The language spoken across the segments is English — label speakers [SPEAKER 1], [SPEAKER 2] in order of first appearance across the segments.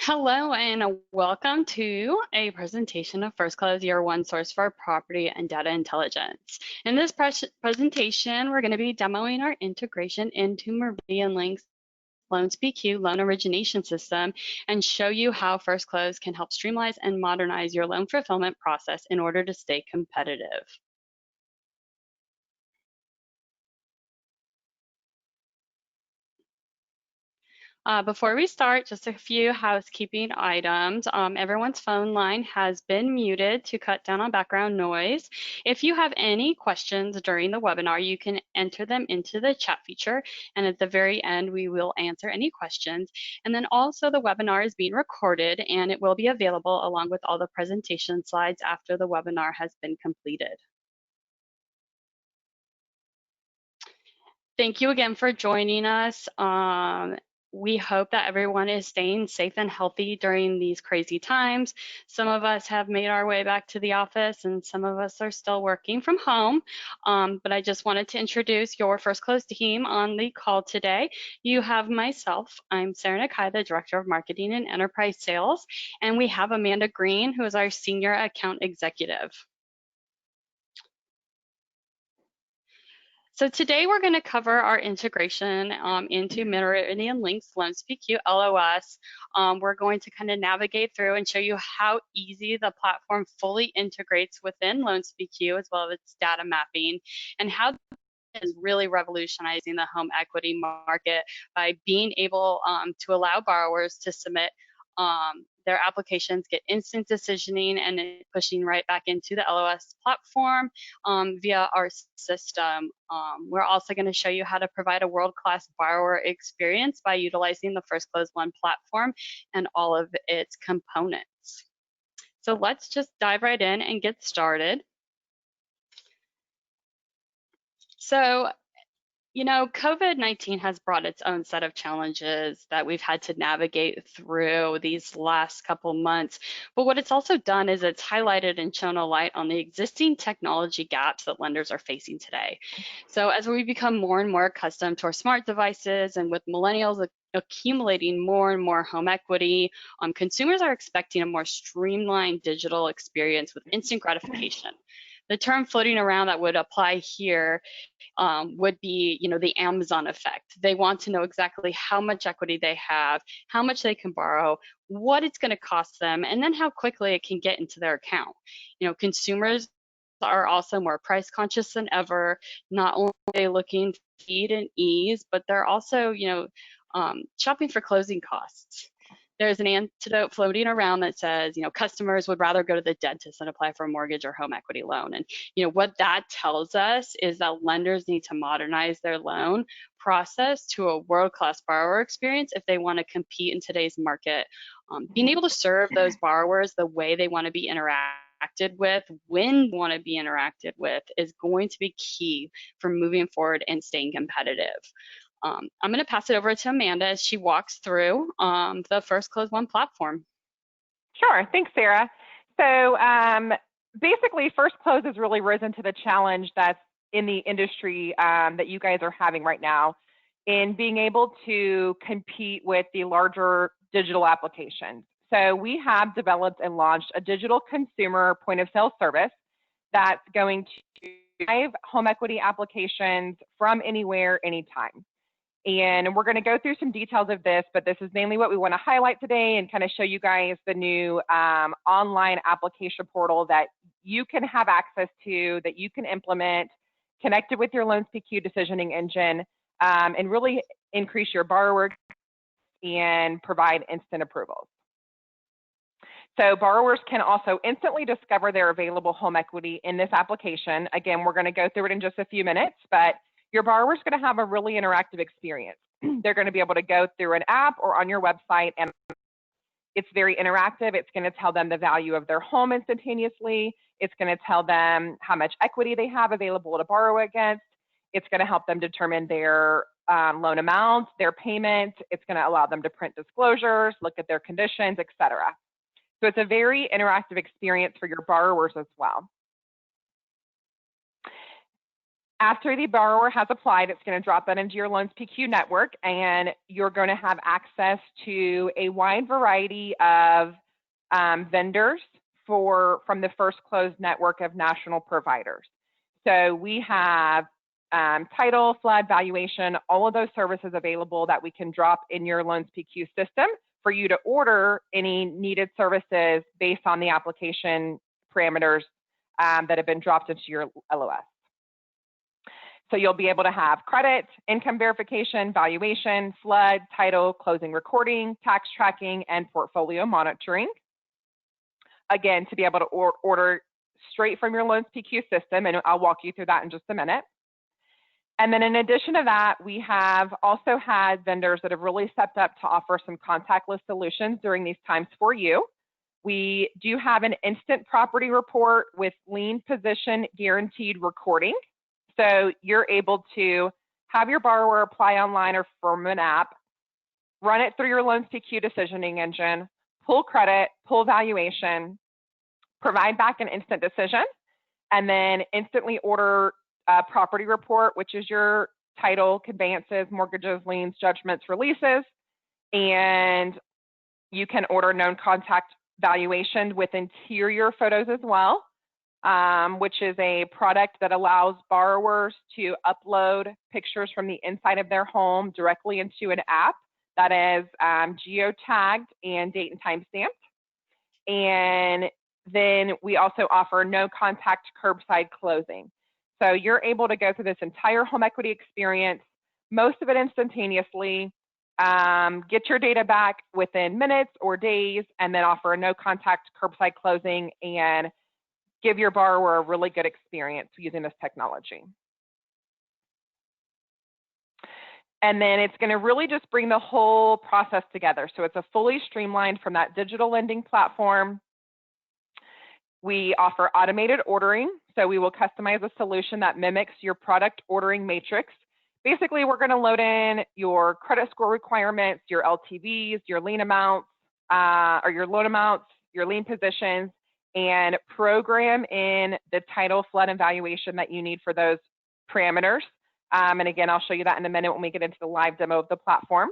[SPEAKER 1] Hello and welcome to a presentation of FirstClose, your one source for property and data intelligence. In this presentation, we're going to be demoing our integration into MeridianLink's LoansPQ loan origination system and show you how FirstClose can help streamline and modernize your loan fulfillment process in order to stay competitive. Before we start, just a few housekeeping items. Everyone's phone line has been muted to cut down on background noise. If you have any questions during the webinar, you can enter them into the chat feature, and at the very end, we will answer any questions. And then also the webinar is being recorded, and it will be available along with all the presentation slides after the webinar has been completed. Thank you again for joining us. We hope that everyone is staying safe and healthy during these crazy times. Some of us have made our way back to the office and some of us are still working from home. But I just wanted to introduce your FirstClose team on the call today. You have myself, I'm Sarah Nakai, the Director of Marketing and Enterprise Sales, and we have Amanda Green, who is our Senior Account Executive. So today we're going to cover our integration into MeridianLink's LoansPQ LOS. We're going to kind of navigate through and show you how easy the platform fully integrates within LoansPQ as well as its data mapping, and how it is really revolutionizing the home equity market by being able to allow borrowers to submit their applications, get instant decisioning, and pushing right back into the LOS platform via our system. We're also going to show you how to provide a world-class borrower experience by utilizing the FirstClose One platform and all of its components. So let's just dive right in and get started. So, you know, COVID-19 has brought its own set of challenges that we've had to navigate through these last couple months. But what it's also done is it's highlighted and shown a light on the existing technology gaps that lenders are facing today. So as we become more and more accustomed to our smart devices, and with millennials accumulating more and more home equity, consumers are expecting a more streamlined digital experience with instant gratification. The term floating around that would apply here would be, you know, the Amazon effect. They want to know exactly how much equity they have, how much they can borrow, what it's going to cost them, and then how quickly it can get into their account. You know, consumers are also more price conscious than ever. Not only are they looking for speed and ease, but they're also, you know, shopping for closing costs. There's an antidote floating around that says, you know, customers would rather go to the dentist than apply for a mortgage or home equity loan. And, you know, what that tells us is that lenders need to modernize their loan process to a world-class borrower experience if they want to compete in today's market. Being able to serve those borrowers the way they want to be interacted with, when they want to be interacted with, is going to be key for moving forward and staying competitive. I'm going to pass it over to Amanda as she walks through the FirstClose One platform.
[SPEAKER 2] Sure, thanks, Sarah. So basically, FirstClose has really risen to the challenge that's in the industry that you guys are having right now in being able to compete with the larger digital applications. So we have developed and launched a digital consumer point of sale service that's going to drive home equity applications from anywhere, anytime. And we're going to go through some details of this, but this is mainly what we want to highlight today and kind of show you guys the new online application portal that you can have access to, that you can implement, connected with your LoansPQ decisioning engine, and really increase your borrower and provide instant approvals. So borrowers can also instantly discover their available home equity in this application. Again, we're going to go through it in just a few minutes, but your borrower's going to have a really interactive experience. They're going to be able to go through an app or on your website, and it's very interactive. It's going to tell them the value of their home instantaneously. It's going to tell them how much equity they have available to borrow against. It's going to help them determine their loan amount, their payment. It's going to allow them to print disclosures, look at their conditions, etc. So it's a very interactive experience for your borrowers as well. After the borrower has applied, it's going to drop that into your LoansPQ network, and you're going to have access to a wide variety of vendors from the FirstClose network of national providers. So we have title, flood, valuation, all of those services available that we can drop in your LoansPQ system for you to order any needed services based on the application parameters that have been dropped into your LOS. So you'll be able to have credit, income verification, valuation, flood, title, closing recording, tax tracking, and portfolio monitoring. Again, to be able to order straight from your LoansPQ system, and I'll walk you through that in just a minute. And then in addition to that, we have also had vendors that have really stepped up to offer some contactless solutions during these times for you. We do have an instant property report with lien position guaranteed recording. So you're able to have your borrower apply online or from an app, run it through your LoansPQ decisioning engine, pull credit, pull valuation, provide back an instant decision, and then instantly order a property report, which is your title, conveyances, mortgages, liens, judgments, releases, and you can order known contact valuation with interior photos as well. Which is a product that allows borrowers to upload pictures from the inside of their home directly into an app that is geotagged and date and time stamped. And then we also offer no contact curbside closing. So you're able to go through this entire home equity experience, most of it instantaneously, get your data back within minutes or days, and then offer a no contact curbside closing and give your borrower a really good experience using this technology. And then it's going to really just bring the whole process together. So it's a fully streamlined from that digital lending platform. We offer automated ordering. So we will customize a solution that mimics your product ordering matrix. Basically, we're going to load in your credit score requirements, your LTVs, your lien amounts, or your loan amounts, your lien positions, and program in the title, flood, and valuation that you need for those parameters. And again, I'll show you that in a minute when we get into the live demo of the platform.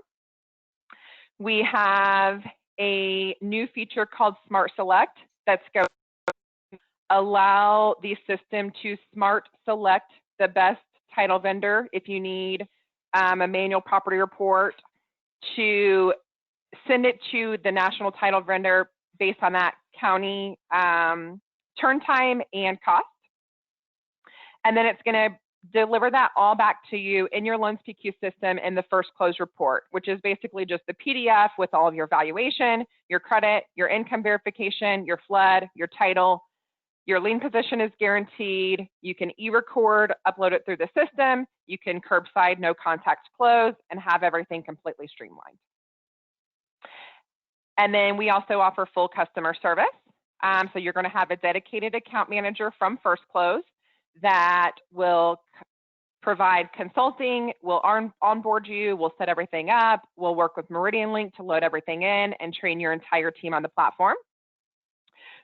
[SPEAKER 2] We have a new feature called Smart Select that's going to allow the system to smart select the best title vendor if you need a manual property report, to send it to the national title vendor based on that county turn time and cost. And then it's going to deliver that all back to you in your LoansPQ system in the FirstClose report, which is basically just the PDF with all of your valuation, your credit, your income verification, your flood, your title. Your lien position is guaranteed. You can e-record, upload it through the system. You can curbside, no contact close, and have everything completely streamlined. And then we also offer full customer service. So you're going to have a dedicated account manager from FirstClose that will provide consulting, will onboard you, will set everything up, will work with Meridian Link to load everything in and train your entire team on the platform.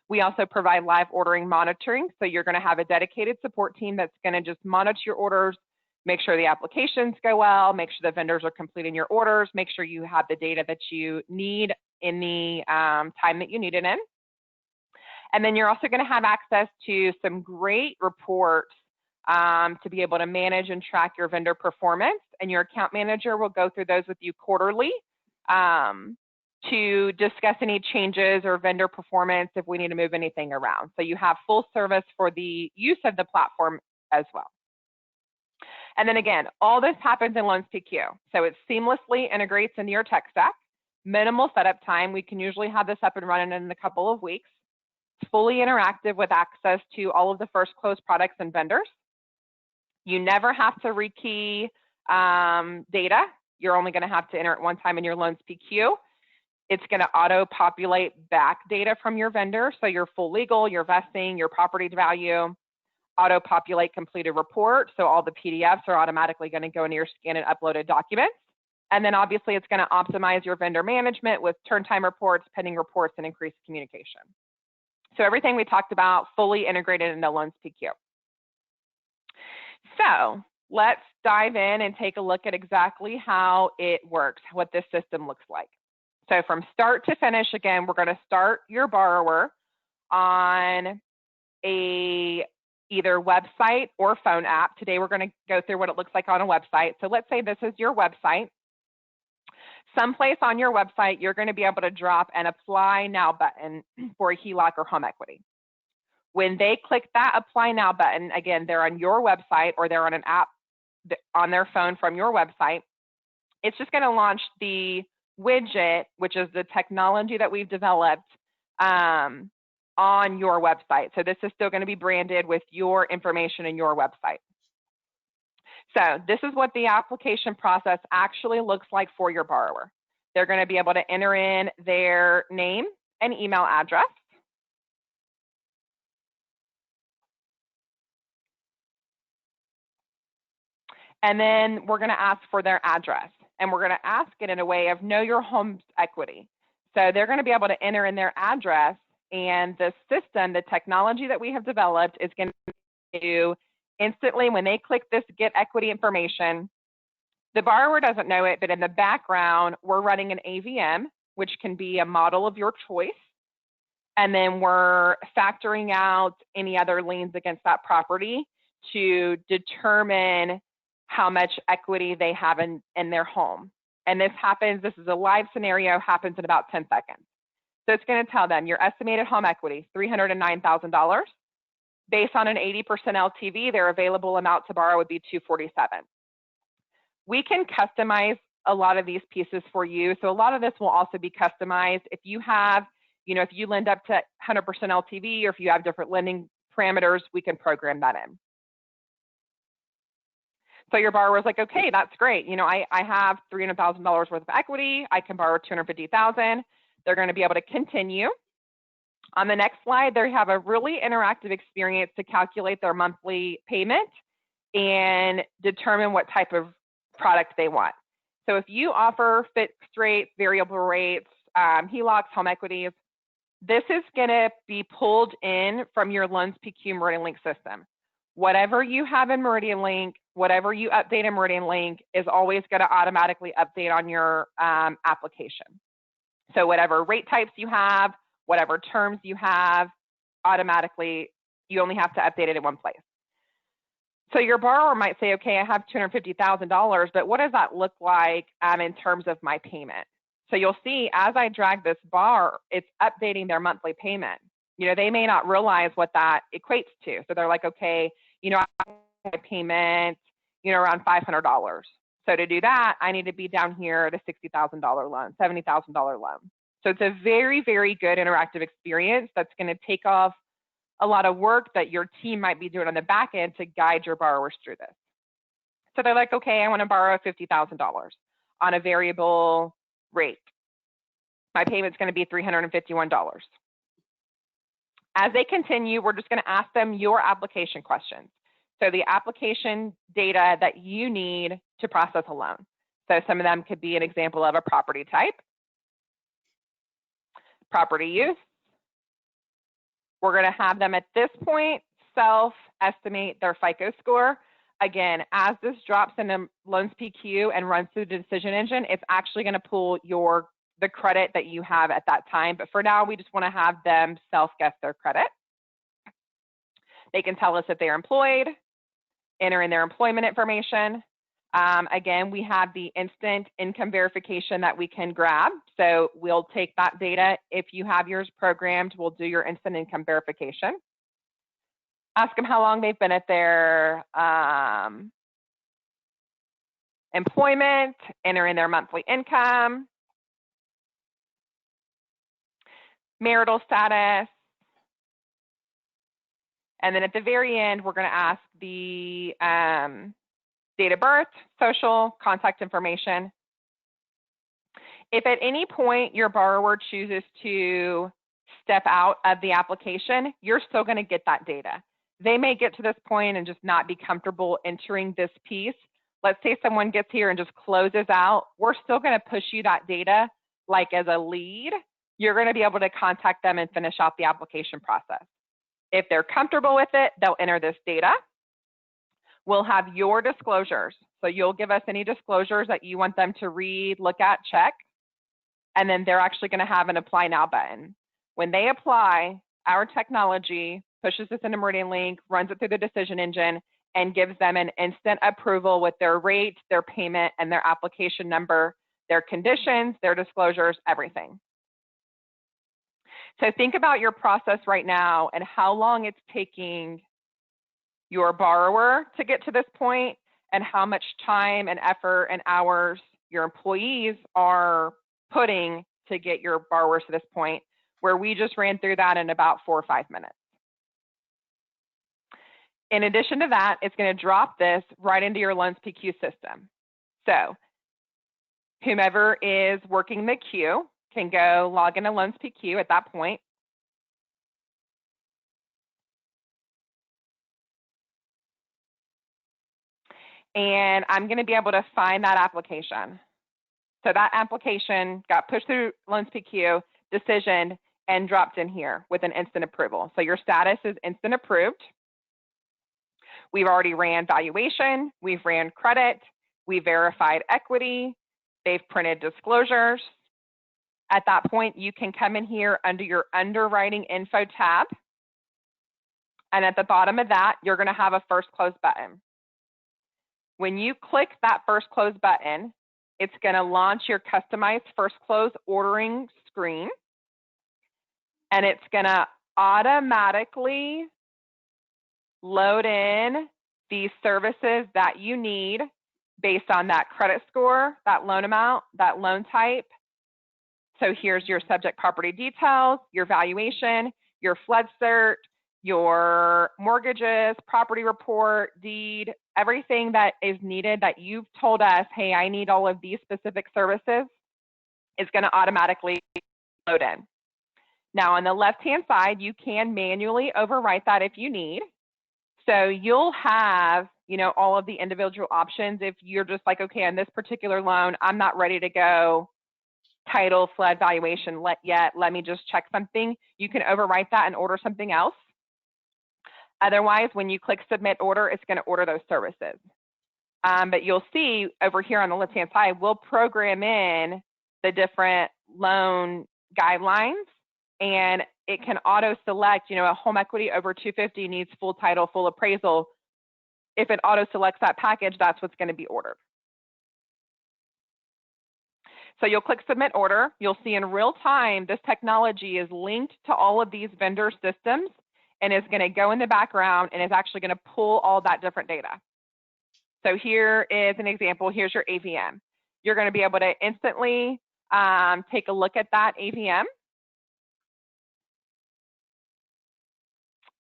[SPEAKER 2] We also provide live ordering monitoring. So you're going to have a dedicated support team that's going to just monitor your orders, make sure the applications go well, make sure the vendors are completing your orders, make sure you have the data that you need in the time that you need it in. And then you're also going to have access to some great reports to be able to manage and track your vendor performance. And your account manager will go through those with you quarterly to discuss any changes or vendor performance if we need to move anything around. So you have full service for the use of the platform as well. And then again, all this happens in LoansPQ. So it seamlessly integrates into your tech stack. Minimal setup time. We can usually have this up and running in a couple of weeks. It's fully interactive with access to all of the FirstClose products and vendors. You never have to rekey data. You're only going to have to enter it one time in your LoansPQ. It's going to auto-populate back data from your vendor. So your full legal, your vesting, your property value, auto-populate completed report. So all the PDFs are automatically going to go into your scanned and uploaded documents. And then obviously it's going to optimize your vendor management with turn time reports, pending reports, and increased communication. So everything we talked about fully integrated into LoansPQ. So let's dive in and take a look at exactly how it works, what this system looks like. So from start to finish, again, we're going to start your borrower on a either website or phone app. Today, we're going to go through what it looks like on a website. So let's say this is your website. Someplace on your website, you're going to be able to drop an Apply Now button for a HELOC or home equity. When they click that Apply Now button, again, they're on your website or they're on an app on their phone from your website. It's just going to launch the widget, which is the technology that we've developed on your website. So this is still going to be branded with your information in your website. So this is what the application process actually looks like for your borrower. They're going to be able to enter in their name and email address. And then we're going to ask for their address. And we're going to ask it in a way of know your home's equity. So they're going to be able to enter in their address, and the system, the technology that we have developed is going to do instantly when they click this get equity information. The borrower doesn't know it, but in the background, we're running an AVM, which can be a model of your choice. And then we're factoring out any other liens against that property to determine how much equity they have in their home. And this is a live scenario, happens in about 10 seconds. So it's going to tell them your estimated home equity, $309,000. Based on an 80% LTV, their available amount to borrow would be $247,000. We can customize a lot of these pieces for you. So a lot of this will also be customized. If you have, if you lend up to 100% LTV, or if you have different lending parameters, we can program that in. So your borrower's like, okay, that's great. I have $300,000 worth of equity. I can borrow $250,000. They're going to be able to continue. On the next slide, they have a really interactive experience to calculate their monthly payment and determine what type of product they want. So if you offer fixed rates, variable rates, HELOCs, home equities, this is going to be pulled in from your LoansPQ Meridian Link system. Whatever you have in Meridian Link, whatever you update in Meridian Link is always going to automatically update on your application. So whatever rate types you have, whatever terms you have, automatically, you only have to update it in one place. So your borrower might say, okay, I have $250,000, but what does that look like in terms of my payment? So you'll see as I drag this bar, it's updating their monthly payment. They may not realize what that equates to. So they're like, okay, I have my payment, around $500. So to do that, I need to be down here at a $60,000 loan, $70,000 loan. So it's a very, very good interactive experience that's going to take off a lot of work that your team might be doing on the back end to guide your borrowers through this. So they're like, okay, I want to borrow $50,000 on a variable rate. My payment's going to be $351. As they continue, we're just going to ask them your application questions. So the application data that you need to process a loan. So some of them could be an example of a property type, property use. We're going to have them at this point self-estimate their FICO score. Again, as this drops into LoansPQ and runs through the decision engine, it's actually going to pull the credit that you have at that time. But for now, we just want to have them self-guess their credit. They can tell us if they're employed, enter in their employment information. Again, we have the instant income verification that we can grab. So we'll take that data. If you have yours programmed, we'll do your instant income verification. Ask them how long they've been at their employment, enter in their monthly income, marital status. And then at the very end, we're going to ask the date of birth, social, contact information. If at any point your borrower chooses to step out of the application, you're still going to get that data. They may get to this point and just not be comfortable entering this piece. Let's say someone gets here and just closes out. We're still going to push you that data like as a lead. You're going to be able to contact them and finish out the application process. If they're comfortable with it, they'll enter this data. will have your disclosures. So you'll give us any disclosures that you want them to read, look at, check, and then they're actually going to have an apply now button. When they apply, our technology pushes this into Meridian Link, runs it through the decision engine, and gives them an instant approval with their rate, their payment, and their application number, their conditions, their disclosures, everything. So think about your process right now and how long it's taking your borrower to get to this point, and how much time and effort and hours your employees are putting to get your borrowers to this point, where we just ran through that in about 4 or 5 minutes. In addition to that, it's going to drop this right into your LoansPQ system. So whomever is working the queue can go log into LoansPQ at that point. And I'm going to be able to find that application. So that application got pushed through LoansPQ, decisioned, and dropped in here with an instant approval. So your status is instant approved. We've already ran valuation, we've ran credit, we verified equity, they've printed disclosures. At that point, you can come in here under your underwriting info tab. And at the bottom of that, you're going to have a first close button. When you click that first close button, it's going to launch your customized first close ordering screen. And it's going to automatically load in the services that you need based on that credit score, that loan amount, that loan type. So here's your subject property details, your valuation, your flood cert, your mortgages, property report, deed, everything that is needed that you've told us, hey, I need all of these specific services, is going to automatically load in. Now on the left-hand side, you can manually overwrite that if you need. So you'll have, all of the individual options. If you're just like, okay, on this particular loan, I'm not ready to go title, flood, valuation yet, let me just check something. You can overwrite that and order something else. Otherwise, when you click submit order, it's going to order those services. But you'll see over here on the left-hand side, we'll program in the different loan guidelines, and it can auto-select, a home equity over 250 needs full title, full appraisal. If it auto-selects that package, that's what's going to be ordered. So you'll click submit order. You'll see in real time, this technology is linked to all of these vendor systems and is going to go in the background and is actually going to pull all that different data. So here is an example. Here's your AVM. You're going to be able to instantly take a look at that AVM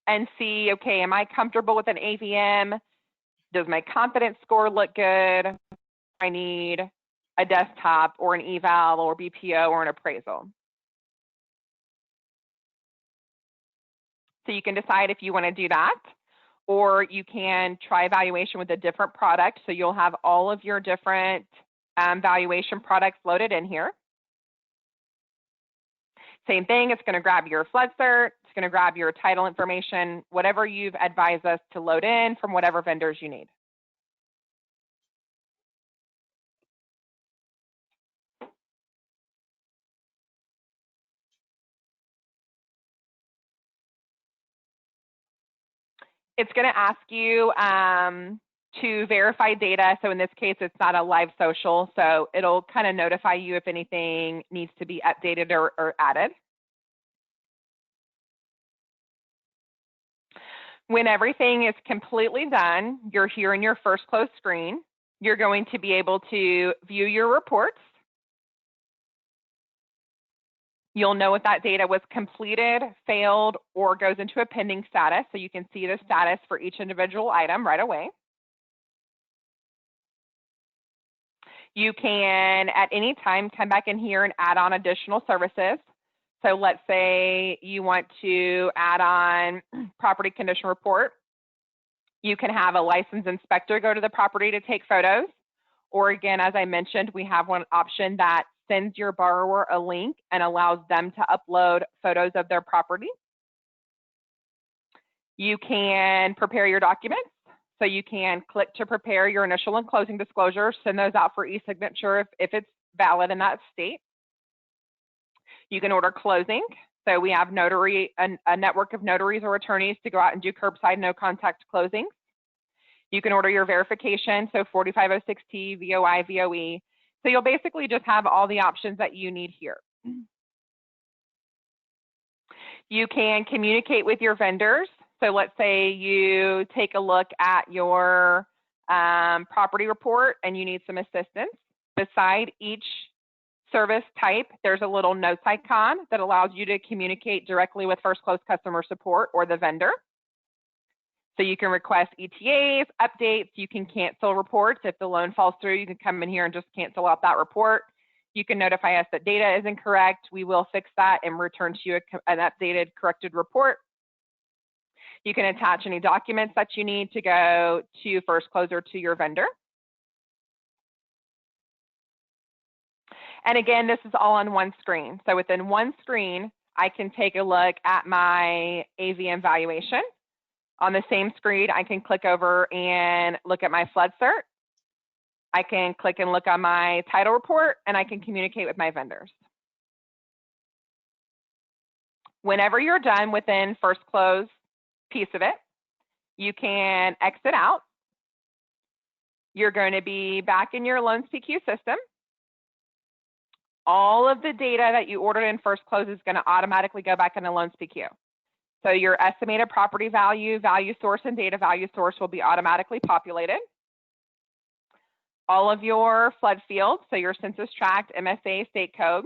[SPEAKER 2] and see, okay, am I comfortable with an AVM? Does my confidence score look good? I need a desktop or an eval or BPO or an appraisal. So you can decide if you want to do that, or you can try evaluation with a different product. So you'll have all of your different valuation products loaded in here. Same thing, it's going to grab your flood cert, it's going to grab your title information, whatever you've advised us to load in from whatever vendors you need. It's going to ask you to verify data. So in this case, it's not a live social. So it'll kind of notify you if anything needs to be updated or added. When everything is completely done, you're here in your first close screen. You're going to be able to view your reports. You'll know if that data was completed, failed, or goes into a pending status. So you can see the status for each individual item right away. You can, at any time, come back in here and add on additional services. So let's say you want to add on property condition report. You can have a licensed inspector go to the property to take photos. Or again, as I mentioned, we have one option that sends your borrower a link and allows them to upload photos of their property. You can prepare your documents. So you can click to prepare your initial and closing disclosures, send those out for e-signature if it's valid in that state. You can order closing. So we have a network of notaries or attorneys to go out and do curbside no contact closings. You can order your verification, so 4506T, VOI, VOE. So you'll basically just have all the options that you need here. You can communicate with your vendors. So let's say you take a look at your property report and you need some assistance. Beside each service type, there's a little notes icon that allows you to communicate directly with FirstClose customer support or the vendor. So you can request ETAs, updates, you can cancel reports. If the loan falls through, you can come in here and just cancel out that report. You can notify us that data is incorrect. We will fix that and return to you an updated, corrected report. You can attach any documents that you need to go to FirstClose or to your vendor. And again, this is all on one screen. So within one screen, I can take a look at my AVM valuation. On the same screen, I can click over and look at my flood cert. I can click and look on my title report, and I can communicate with my vendors. Whenever you're done within FirstClose piece of it, you can exit out. You're going to be back in your LoansPQ system. All of the data that you ordered in FirstClose is going to automatically go back into LoansPQ. So your estimated property value, value source, and data value source will be automatically populated. All of your flood fields, so your census tract, MSA, state code.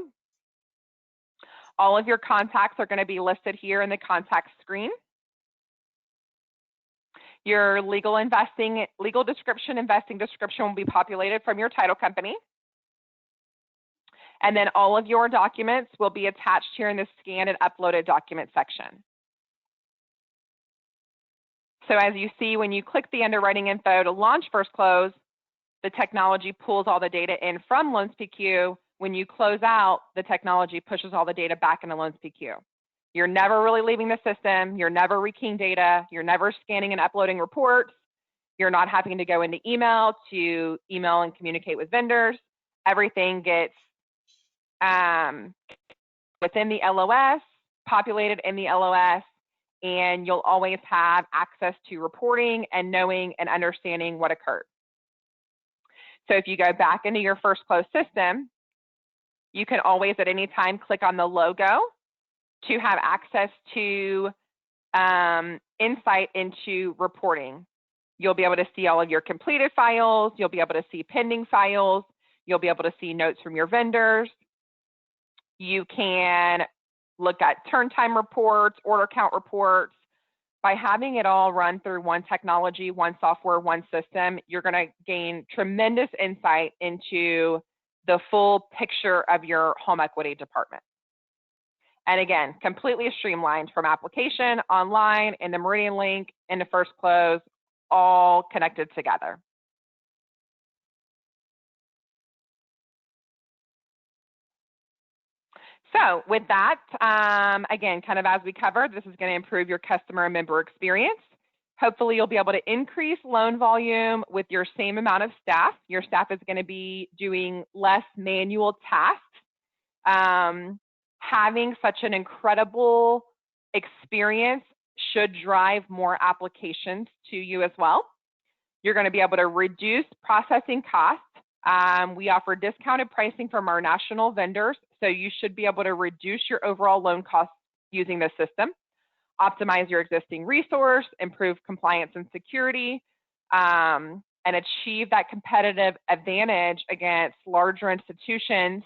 [SPEAKER 2] All of your contacts are going to be listed here in the contact screen. Your legal description, investing description will be populated from your title company. And then all of your documents will be attached here in the scanned and uploaded document section. So as you see, when you click the underwriting info to launch FirstClose, the technology pulls all the data in from LoansPQ. When you close out, the technology pushes all the data back into LoansPQ. You're never really leaving the system. You're never rekeying data. You're never scanning and uploading reports. You're not having to go into email to email and communicate with vendors. Everything gets within the LOS, populated in the LOS, and you'll always have access to reporting and knowing and understanding what occurred. So if you go back into your FirstClose system, you can always at any time click on the logo to have access to insight into reporting. You'll be able to see all of your completed files. You'll be able to see pending files. You'll be able to see notes from your vendors. You can look at turn time reports, order count reports. By having it all run through one technology, one software, one system, you're going to gain tremendous insight into the full picture of your home equity department. And again, completely streamlined from application, online, in the Meridian link, into FirstClose, all connected together. So with that, again, kind of as we covered, this is going to improve your customer and member experience. Hopefully you'll be able to increase loan volume with your same amount of staff. Your staff is going to be doing less manual tasks. Having such an incredible experience should drive more applications to you as well. You're going to be able to reduce processing costs. We offer discounted pricing from our national vendors, so you should be able to reduce your overall loan costs using this system, optimize your existing resource, improve compliance and security, and achieve that competitive advantage against larger institutions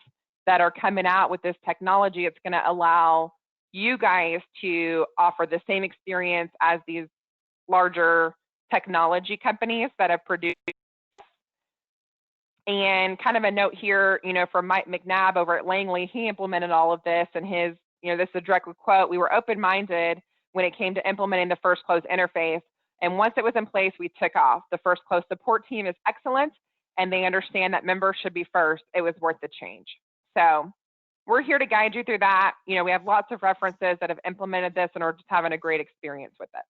[SPEAKER 2] that are coming out with this technology. It's going to allow you guys to offer the same experience as these larger technology companies that have produced. And kind of a note here, from Mike McNabb over at Langley, he implemented all of this, and his, this is a direct quote: "We were open-minded when it came to implementing the FirstClose interface, and once it was in place, we took off. The FirstClose support team is excellent, and they understand that members should be first. It was worth the change." So we're here to guide you through that. We have lots of references that have implemented this and are just having a great experience with it.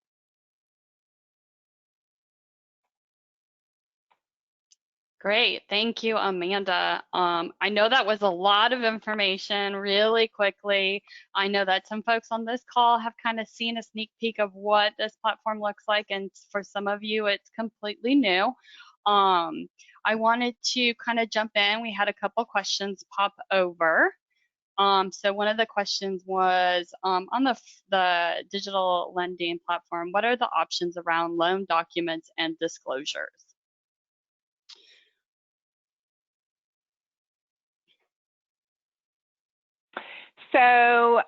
[SPEAKER 1] Great. Thank you, Amanda. I know that was a lot of information really quickly. I know that some folks on this call have kind of seen a sneak peek of what this platform looks like, and for some of you, it's completely new. I wanted to kind of jump in. We had a couple questions pop over. So one of the questions was on the digital lending platform, what are the options around loan documents and disclosures?
[SPEAKER 2] So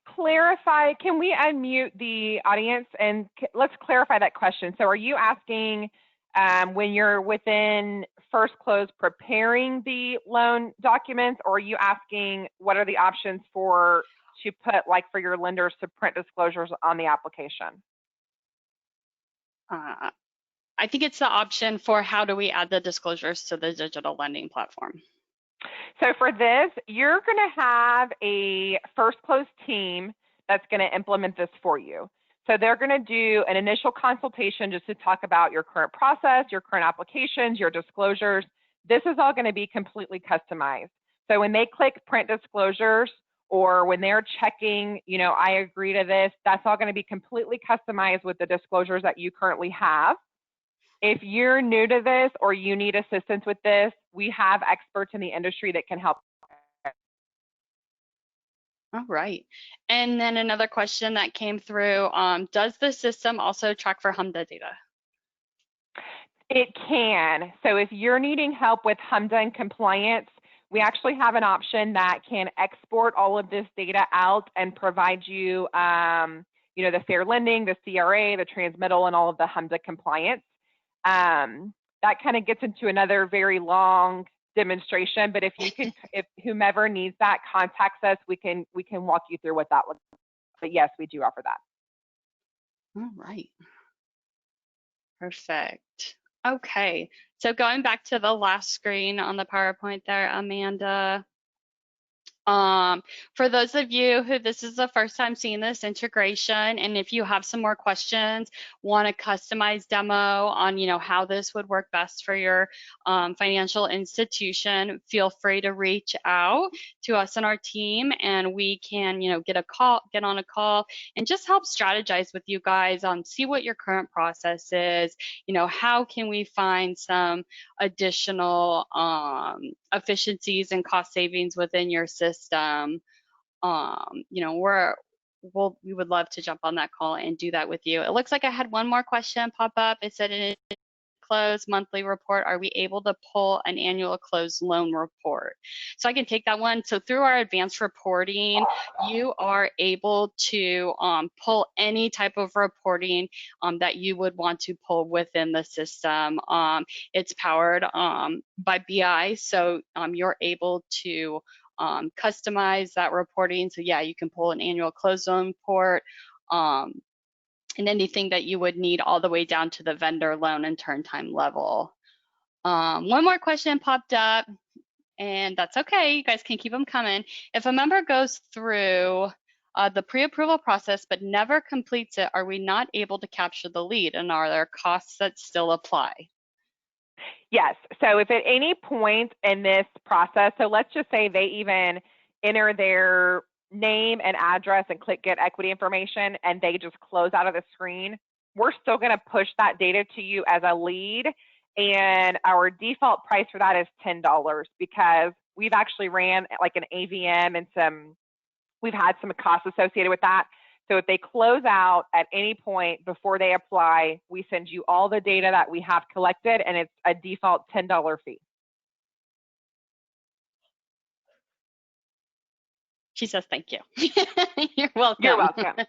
[SPEAKER 2] clarify, can we unmute the audience and let's clarify that question. So are you asking when you're within First Close preparing the loan documents, or are you asking what are the options to put, like, for your lenders to print disclosures on the application?
[SPEAKER 1] I think it's the option for how do we add the disclosures to the digital lending platform.
[SPEAKER 2] So for this, you're going to have a First Close team that's going to implement this for you. So they're going to do an initial consultation just to talk about your current process, your current applications, your disclosures. This is all going to be completely customized. So when they click print disclosures, or when they're checking, I agree to this, that's all going to be completely customized with the disclosures that you currently have. If you're new to this or you need assistance with this, we have experts in the industry that can help.
[SPEAKER 1] All right. And then another question that came through, does the system also track for HMDA data?
[SPEAKER 2] It can. So if you're needing help with HMDA and compliance, we actually have an option that can export all of this data out and provide you, the fair lending, the CRA, the transmittal, and all of the HMDA compliance. That kind of gets into another very long demonstration, but if whomever needs that contacts us, we can walk you through what that looks like. But yes, we do offer that.
[SPEAKER 1] All right. Perfect. Okay. So going back to the last screen on the PowerPoint there, Amanda, for those of you who this is the first time seeing this integration, and if you have some more questions, want a customized demo on how this would work best for your financial institution, feel free to reach out to us and our team, and we can get on a call and just help strategize with you guys on see what your current process is, how can we find some additional efficiencies and cost savings within your system. We would love to jump on that call and do that with you. It looks like I had one more question pop up. It said in close monthly report, are we able to pull an annual closed loan report? So I can take that one. So through our advanced reporting, you are able to pull any type of reporting that you would want to pull within the system. It's powered by BI, so you're able to customize that reporting. So yeah, you can pull an annual closed loan report, and anything that you would need all the way down to the vendor loan and turn time level. One more question popped up, and that's okay. You guys can keep them coming. If a member goes through the pre-approval process but never completes it, are we not able to capture the lead, and are there costs that still apply?
[SPEAKER 2] Yes. So if at any point in this process, so let's just say they even enter their name and address and click get equity information and they just close out of the screen, we're still going to push that data to you as a lead. And our default price for that is $10 because we've actually ran like an AVM and we've had some costs associated with that. So if they close out at any point before they apply, we send you all the data that we have collected, and it's a default $10 fee.
[SPEAKER 1] She says thank you. You're welcome.
[SPEAKER 2] You're welcome.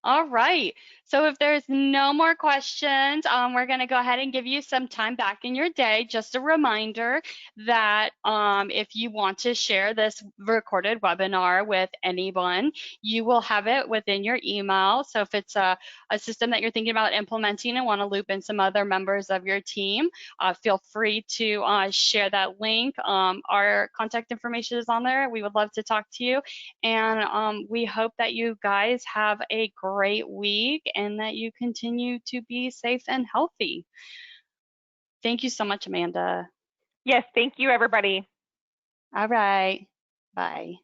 [SPEAKER 1] All right. So if there's no more questions, we're going to go ahead and give you some time back in your day. Just a reminder that if you want to share this recorded webinar with anyone, you will have it within your email. So if it's a system that you're thinking about implementing and want to loop in some other members of your team, feel free to share that link. Our contact information is on there. We would love to talk to you. And we hope that you guys have a great week and that you continue to be safe and healthy. Thank you so much, Amanda.
[SPEAKER 2] Yes, thank you, everybody.
[SPEAKER 1] All right. Bye.